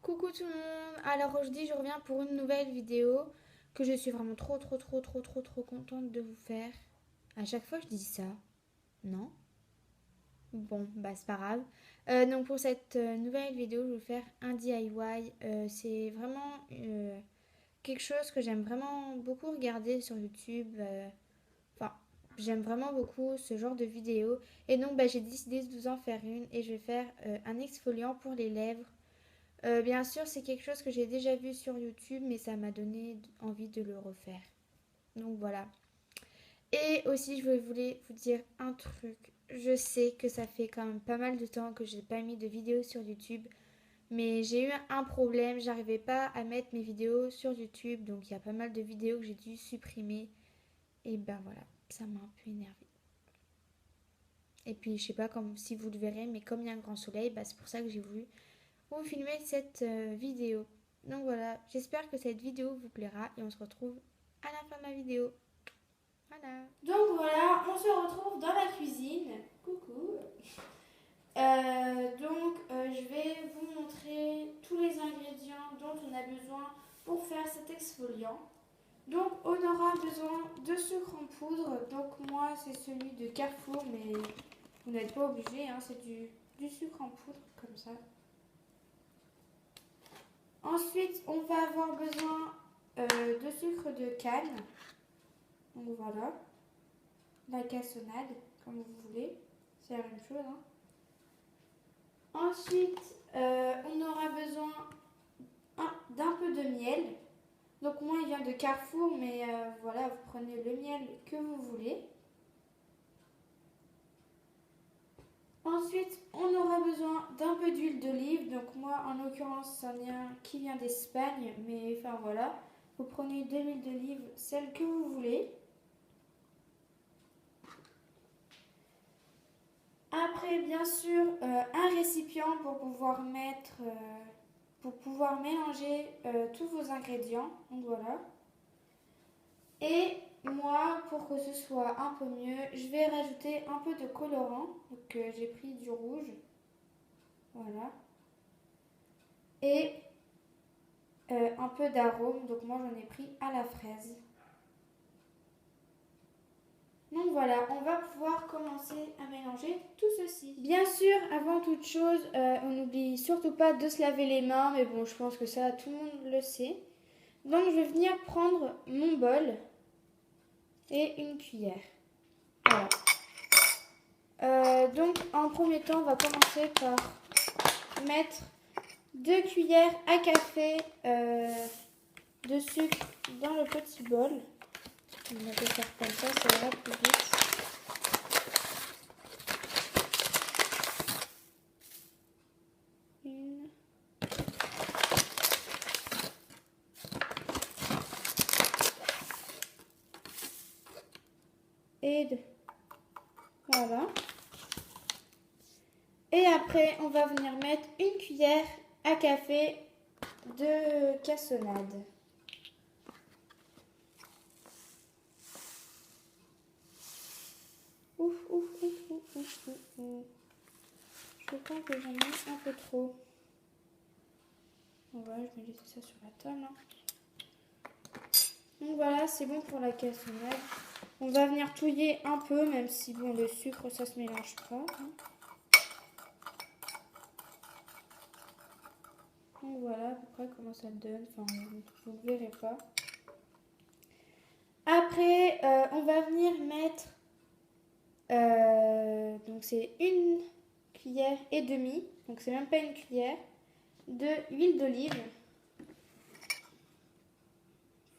Coucou tout le monde. Alors aujourd'hui je reviens pour une nouvelle vidéo que je suis vraiment trop contente de vous faire. À chaque fois je dis ça, non? Bon bah c'est pas grave. Donc pour cette nouvelle vidéo je vais vous faire un DIY. C'est vraiment quelque chose que j'aime vraiment beaucoup regarder sur YouTube. Enfin j'aime vraiment beaucoup ce genre de vidéos. Et donc bah, j'ai décidé de vous en faire une et je vais faire un exfoliant pour les lèvres. Bien sûr, c'est quelque chose que j'ai déjà vu sur YouTube, mais ça m'a donné envie de le refaire. Donc voilà. Et aussi, je voulais vous dire un truc. Je sais que ça fait quand même pas mal de temps que j'ai pas mis de vidéos sur YouTube, mais j'ai eu un problème. J'arrivais pas à mettre mes vidéos sur YouTube, donc il y a pas mal de vidéos que j'ai dû supprimer. Et ben voilà, ça m'a un peu énervée. Et puis, je sais pas comme si vous le verrez, mais comme il y a un grand soleil, bah, c'est pour ça que j'ai voulu vous filmer cette vidéo. Donc voilà, j'espère que cette vidéo vous plaira et on se retrouve à la fin de la vidéo. Voilà. Donc voilà, on se retrouve dans la cuisine. Coucou. Je vais vous montrer tous les ingrédients dont on a besoin pour faire cet exfoliant. Donc on aura besoin de sucre en poudre. Donc moi c'est celui de Carrefour, mais vous n'êtes pas obligé, hein, c'est du sucre en poudre comme ça. Ensuite, on va avoir besoin de sucre de canne. Donc voilà, la cassonade, comme vous voulez. C'est la même chose. Hein. Ensuite, on aura besoin d'un peu de miel. Donc moi, il vient de Carrefour, mais voilà, vous prenez le miel que vous voulez. Ensuite, on aura besoin d'un peu d'huile d'olive. Donc moi, en l'occurrence, c'en est un qui vient d'Espagne, mais enfin voilà. Vous prenez de l'huile d'olive, celle que vous voulez. Après, bien sûr, un récipient pour pouvoir mélanger tous vos ingrédients. Donc voilà. Et moi, pour que ce soit un peu mieux, je vais rajouter un peu de colorant. Donc j'ai pris du rouge. Voilà. Et un peu d'arôme. Donc moi, j'en ai pris à la fraise. Donc voilà, on va pouvoir commencer à mélanger tout ceci. Bien sûr, avant toute chose, on n'oublie surtout pas de se laver les mains, mais bon, je pense que ça, tout le monde le sait. Donc je vais venir prendre mon bol et une cuillère. Voilà. Donc en premier temps, on va commencer par mettre 2 cuillères à café de sucre dans le petit bol. On va faire comme ça ira plus vite. Et deux. Voilà. Et après, on va venir mettre une cuillère à café de cassonade. Ouf. Je pense que j'en ai un peu trop. Bon, voilà, je vais laisser ça sur la table. Donc voilà, c'est bon pour la cassonade. On va venir touiller un peu, même si bon, le sucre, ça se mélange pas. Donc voilà à peu près comment ça donne. Enfin, vous ne verrez pas. Après, on va venir mettre... donc c'est une cuillère et demie. Donc c'est même pas une cuillère. De huile d'olive.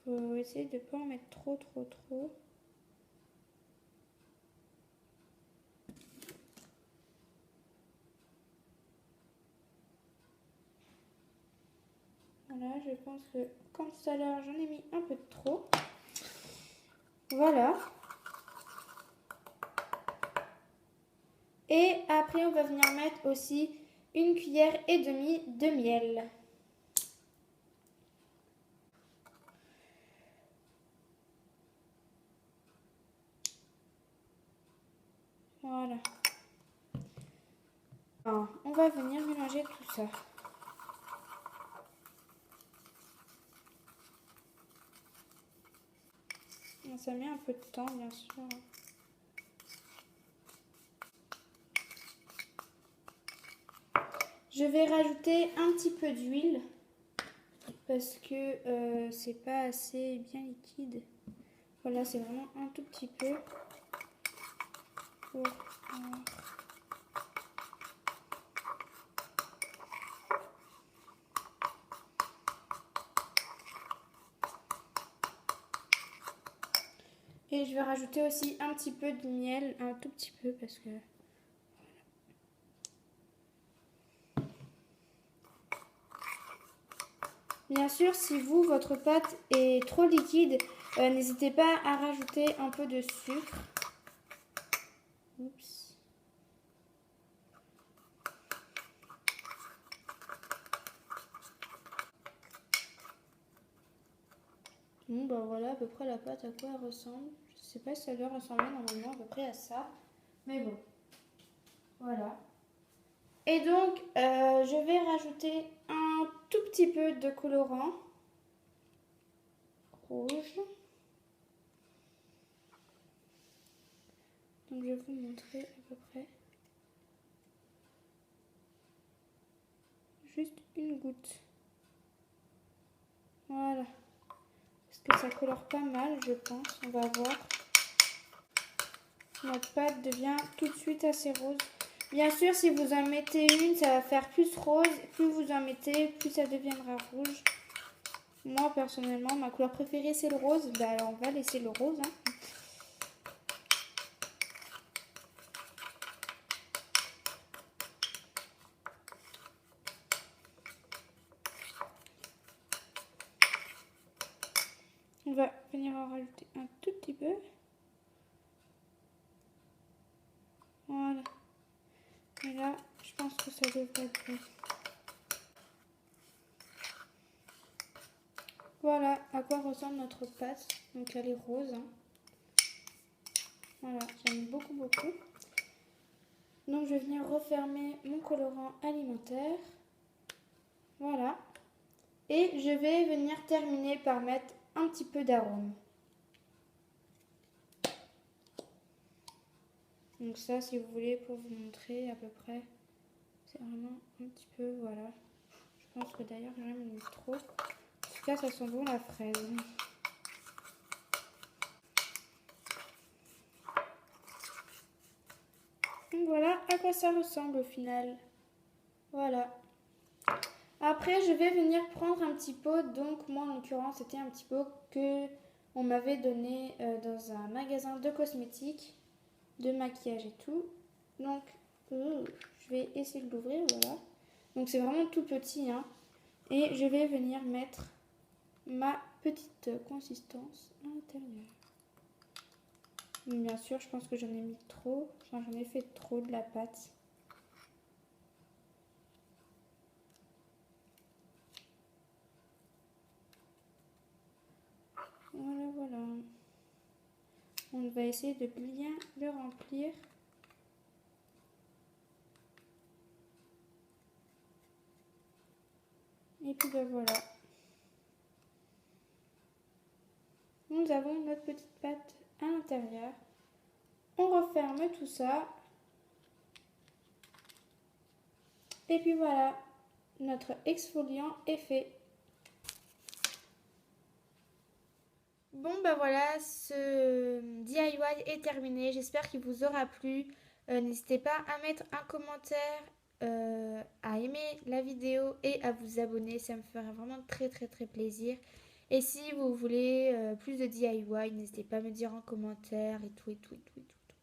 Faut essayer de ne pas en mettre trop. Voilà, je pense que comme tout à l'heure, j'en ai mis un peu de trop. Voilà. Et après, on va venir mettre aussi une cuillère et demie de miel. Voilà. Alors, on va venir mélanger tout ça. Ça met un peu de temps, bien sûr. Je vais rajouter un petit peu d'huile parce que c'est pas assez bien liquide. Voilà, c'est vraiment un tout petit peu. Et je vais rajouter aussi un petit peu de miel, un tout petit peu parce que... Bien sûr, si vous, votre pâte est trop liquide, n'hésitez pas à rajouter un peu de sucre. Oups. Bon, bah voilà à peu près la pâte à quoi elle ressemble. Je sais pas si ça doit ressembler normalement à peu près à ça. Mais bon, voilà. Et donc, je vais rajouter un tout petit peu de colorant rouge. Donc, je vais vous montrer à peu près. Juste une goutte. Voilà. Parce que ça colore pas mal, je pense. On va voir. Notre pâte devient tout de suite assez rose. Bien sûr, si vous en mettez une, ça va faire plus rose. Plus vous en mettez, plus ça deviendra rouge. Moi, personnellement, ma couleur préférée, c'est le rose. Bah, alors, on va laisser le rose. Hein. On va venir en rajouter un tout petit peu. Voilà. Et là, je pense que ça devrait être bon. Voilà à quoi ressemble notre pâte. Donc, elle est rose. Hein. Voilà, j'aime beaucoup, beaucoup. Donc, je vais venir refermer mon colorant alimentaire. Voilà. Et je vais venir terminer par mettre un petit peu d'arôme. Donc ça, si vous voulez, pour vous montrer à peu près, c'est vraiment un petit peu, voilà. Je pense que d'ailleurs, j'aime mis trop. En tout cas, ça sent bon la fraise. Donc voilà à quoi ça ressemble au final. Voilà. Après, je vais venir prendre un petit pot. Donc moi, en l'occurrence, c'était un petit pot que on m'avait donné dans un magasin de cosmétiques, de maquillage et tout. Donc, je vais essayer de l'ouvrir, voilà. Donc c'est vraiment tout petit, hein. Et je vais venir mettre ma petite consistance à l'intérieur. Bien sûr, je pense que j'en ai mis trop. Enfin, j'en ai fait trop de la pâte. Voilà, voilà. On va essayer de bien le remplir. Et puis ben voilà. Nous avons notre petite pâte à l'intérieur. On referme tout ça. Et puis voilà, notre exfoliant est fait. Bon bah voilà, ce DIY est terminé. J'espère qu'il vous aura plu. N'hésitez pas à mettre un commentaire, à aimer la vidéo et à vous abonner. Ça me ferait vraiment très très très plaisir. Et si vous voulez plus de DIY, n'hésitez pas à me dire en commentaire et tout et tout et tout et tout.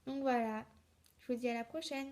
Donc voilà, je vous dis à la prochaine.